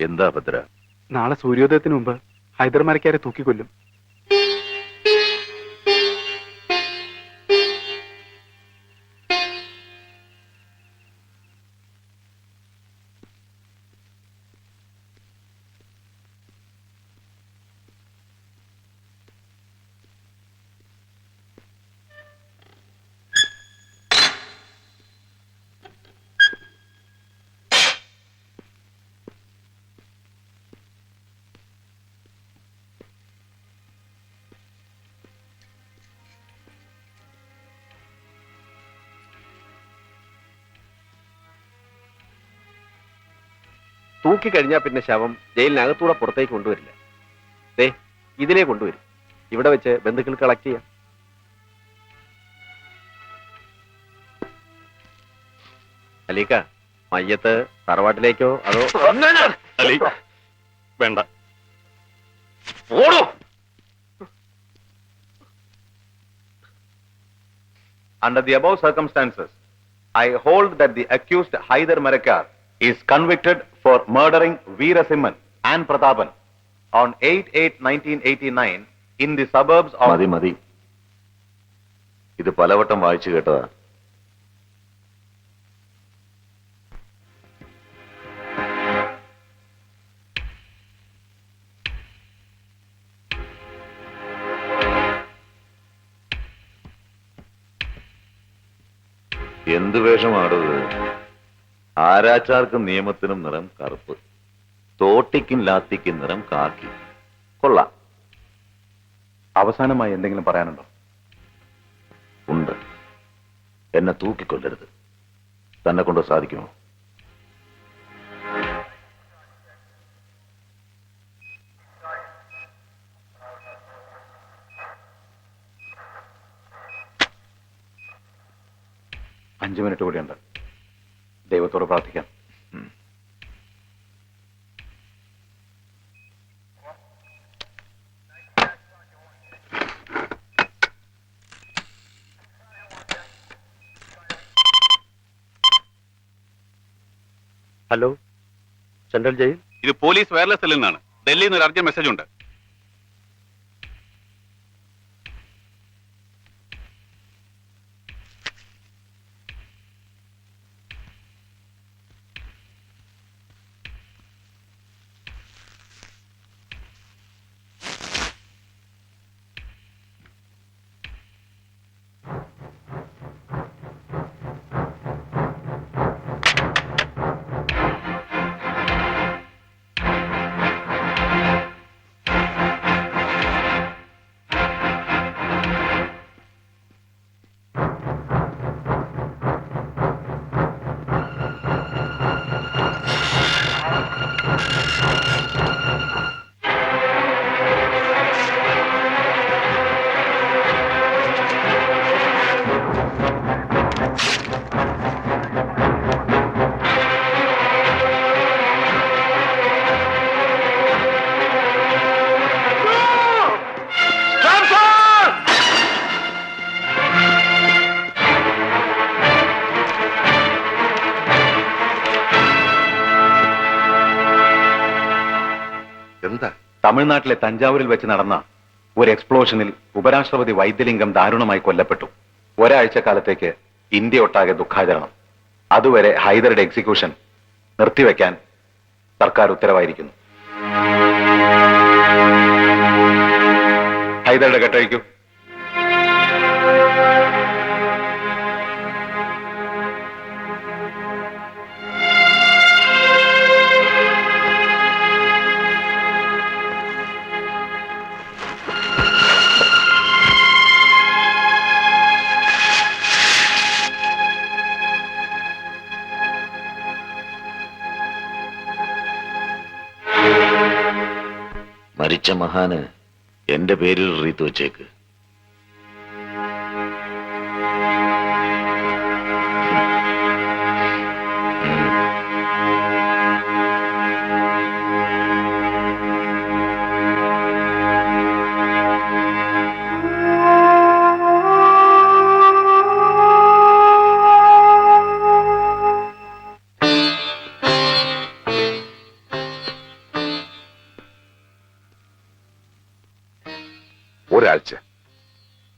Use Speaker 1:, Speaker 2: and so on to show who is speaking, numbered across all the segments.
Speaker 1: എന്താ ഭദ്ര?
Speaker 2: നാളെ സൂര്യോദയത്തിന് മുമ്പ് ഹൈദർമരക്കാരെ തൂക്കിക്കൊല്ലും.
Speaker 3: തൂക്കിക്കഴിഞ്ഞാൽ പിന്നെ ശവം ജയിലിനകത്തൂടെ പുറത്തേക്ക് കൊണ്ടുവരില്ല. ദേ ഇതിലേ കൊണ്ടുവരും. ഇവിടെ വെച്ച് ബന്ധുക്കൾ കളക്ട് ചെയ്യാം. അലീക്ക, മയ്യത്ത് തറവാട്ടിലേക്കോ അതോ?
Speaker 1: അലി, വേണ്ട.
Speaker 3: ഓടോ.
Speaker 1: Under the above circumstances, I hold that the accused Haidar Marakar is convicted for murdering Veera Simhan and Pratapan on 8/8/1989 in the suburbs of... മതി. ഇത് പലവട്ടം വായിച്ചു കേട്ടതാ. എന്ത് വേഷമാണത്? ആരാച്ചാർക്കും നിയമത്തിനും നിറം കറുപ്പ്, തോട്ടിക്കും ലാത്തിക്കും നിറം കാക്കി. കൊള്ളാം.
Speaker 2: അവസാനമായി എന്തെങ്കിലും പറയാനുണ്ടോ?
Speaker 1: ഉണ്ട്. എന്നെ തൂക്കിക്കൊല്ലരുത്. തന്നെ കൊണ്ട് സാധിക്കുമോ?
Speaker 2: അഞ്ചു മിനിറ്റ് കൂടിയുണ്ട്. ദൈവത്തോട് പ്രാർത്ഥിക്കാം.
Speaker 3: Hello, central jail.
Speaker 4: ഇത് പോലീസ് വയർലെസ് സെല്ലിൽ നിന്നാണ്. ഡൽഹിയിൽ നിന്ന് ഒരു അർജന്റ് മെസ്സേജ് ഉണ്ട്.
Speaker 1: തമിഴ്നാട്ടിലെ തഞ്ചാവൂരിൽ വെച്ച് നടന്ന ഒരു എക്സ്പ്ലോഷനിൽ ഉപരാഷ്ട്രപതി വൈദ്യലിംഗം ദാരുണമായി കൊല്ലപ്പെട്ടു. ഒരാഴ്ച കാലത്തേക്ക് ഇന്ത്യ ഒട്ടാകെ ദുഃഖാചരണം. അതുവരെ ഹൈദരുടെ എക്സിക്യൂഷൻ നിർത്തിവെക്കാൻ സർക്കാർ ഉത്തരവായിരിക്കുന്നു. ഹൈദരുടെ കെട്ടഴിക്കൂ. മരിച്ച മഹാന് എന്റെ പേരിൽ റീത്ത് വെച്ചേക്ക്.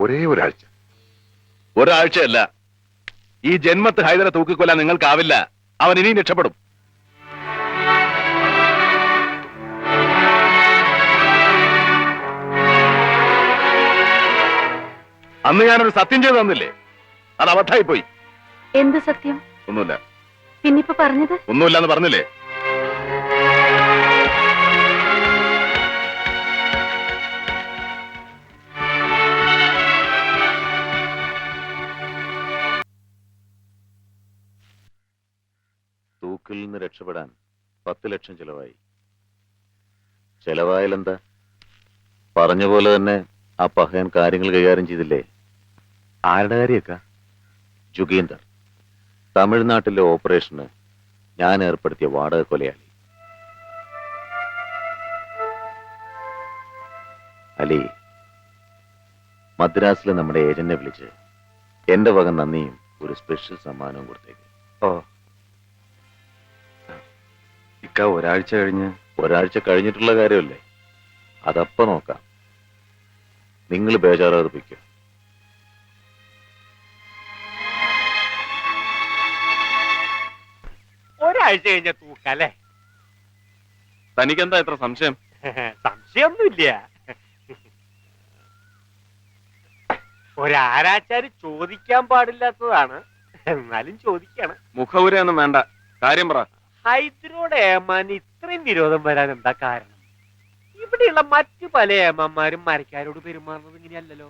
Speaker 5: ഒരേ ഒരാഴ്ച.
Speaker 3: ഒരാഴ്ചയല്ല, ഈ ജന്മത്ത് ഹൈദരെ തൂക്കിക്കൊല്ലാൻ നിങ്ങൾക്കാവില്ല. അവൻ ഇനിയും രക്ഷപ്പെടും. അന്ന് ഞാനൊരു സത്യം ചെയ്തു തന്നില്ലേ, അത് അബദ്ധമായി പോയി.
Speaker 6: എന്ത് സത്യം?
Speaker 3: ഒന്നുമില്ല.
Speaker 6: പിന്നിപ്പോ പറഞ്ഞത്?
Speaker 3: ഒന്നുമില്ലെന്ന് പറഞ്ഞില്ലേ? തൂക്കിൽ നിന്ന് രക്ഷപ്പെടാൻ 10 ലക്ഷം ചെലവായി. ചെലവായാലെന്താ? പറഞ്ഞ പോലെ തന്നെ ആ പഹയൻ കാര്യങ്ങൾ കൈകാര്യം ചെയ്തില്ലേ? ആരുടെ കാര്യമൊക്കെ? ജുഗീന്ദർ, തമിഴ്നാട്ടിലെ ഓപ്പറേഷന് ഞാൻ ഏർപ്പെടുത്തിയ വാടക കൊലയാളി. അലി, മദ്രാസിലെ നമ്മുടെ ഏജന്റിനെ വിളിച്ച് എന്റെ വക നന്ദിയും ഒരു സ്പെഷ്യൽ സമ്മാനവും കൊടുത്തേക്ക്.
Speaker 2: ഓ ഇക്ക, ഒരാഴ്ച കഴിഞ്ഞ്.
Speaker 3: ഒരാഴ്ച കഴിഞ്ഞിട്ടുള്ള കാര്യമല്ലേ, അതപ്പ നോക്കാം. നിങ്ങൾ ബേജാറാതെ പൊയ്ക്കോ.
Speaker 7: ഒരാഴ്ച കഴിഞ്ഞ തൂക്കല്ലേ?
Speaker 4: തനിക്കെന്താ ഇത്ര സംശയം?
Speaker 7: സംശയമൊന്നുമില്ല. ഒരാരാച്ചാര് ചോദിക്കാൻ പാടില്ലാത്തതാണ്, എന്നാലും ചോദിക്കാണ്.
Speaker 4: മുഖവുരയൊന്നും വേണ്ട, കാര്യം പറ.
Speaker 7: ഹൈദരോട് ഏമാൻ ഇത്രയും വിരോധം വരാൻ എന്താ കാരണം? ഇവിടെയുള്ള മറ്റു പല ഏമാന്മാരും മരക്കാരോട് പെരുമാറുന്നത് ഇങ്ങനെയല്ലല്ലോ.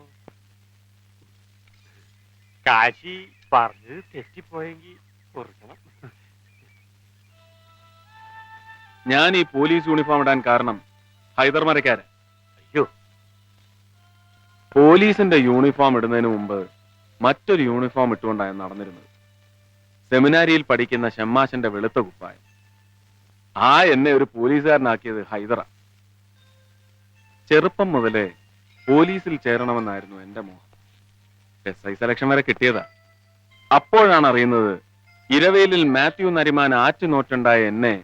Speaker 7: കാശി പറഞ്ഞത് തെറ്റിപ്പോയെങ്കിൽ ഓർക്കണം.
Speaker 4: ഞാൻ ഈ പോലീസ് യൂണിഫോം ഇടാൻ കാരണം ഹൈദർ മരക്കാരൻ.
Speaker 7: അയ്യോ,
Speaker 4: പോലീസിന്റെ യൂണിഫോം ഇടുന്നതിന് മുമ്പ് മറ്റൊരു യൂണിഫോം ഇട്ടുകൊണ്ടാണ് നടന്നിരുന്നത്. സെമിനാരിയിൽ പഠിക്കുന്ന ഷമ്മാശന്റെ വെളുത്ത കുപ്പായം. ആ എന്നെ ഒരു പോലീസുകാരനാക്കിയത് ഹൈദറ. ചെറുപ്പം മുതലേ പോലീസിൽ ചേരണമെന്നായിരുന്നു എന്റെ മോഹം. SI സെലക്ഷൻ വരെ കിട്ടിയതാ. അപ്പോഴാണ് അറിയുന്നത് ഇരവേലിൽ മാത്യു നരിമാൻ ആറ്റുനോട്ടുണ്ടായ എന്നെ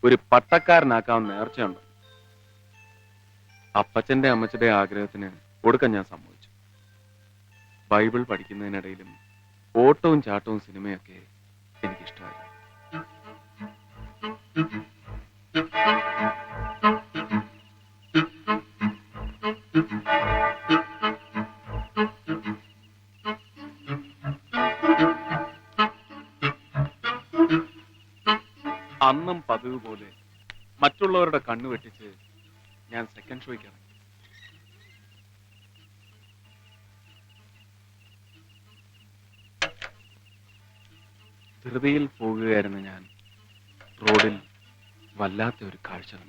Speaker 4: ഒരു പട്ടക്കാരനാക്കാൻ നേർച്ചയുണ്ട്. അപ്പച്ചന്റെ അമ്മച്ചന്റെ ആഗ്രഹത്തിന് ഒടുക്കം ഞാൻ സമ്മതിച്ചു. ബൈബിൾ പഠിക്കുന്നതിനിടയിലും ഓട്ടവും ചാട്ടവും സിനിമയൊക്കെ എനിക്കിഷ്ടമായിരുന്നു. അന്നും പതിവ് പോലെ മറ്റുള്ളവരുടെ കണ്ണു വെട്ടിച്ച് ഞാൻ സെക്കൻഡ് ഷോയ്ക്ക് ഇറങ്ങി. ധൃതിയിൽ പോകുകയായിരുന്നു ഞാൻ. റോഡിൽ വല്ലാത്ത ഒരു കാഴ്ച കണ്ടു.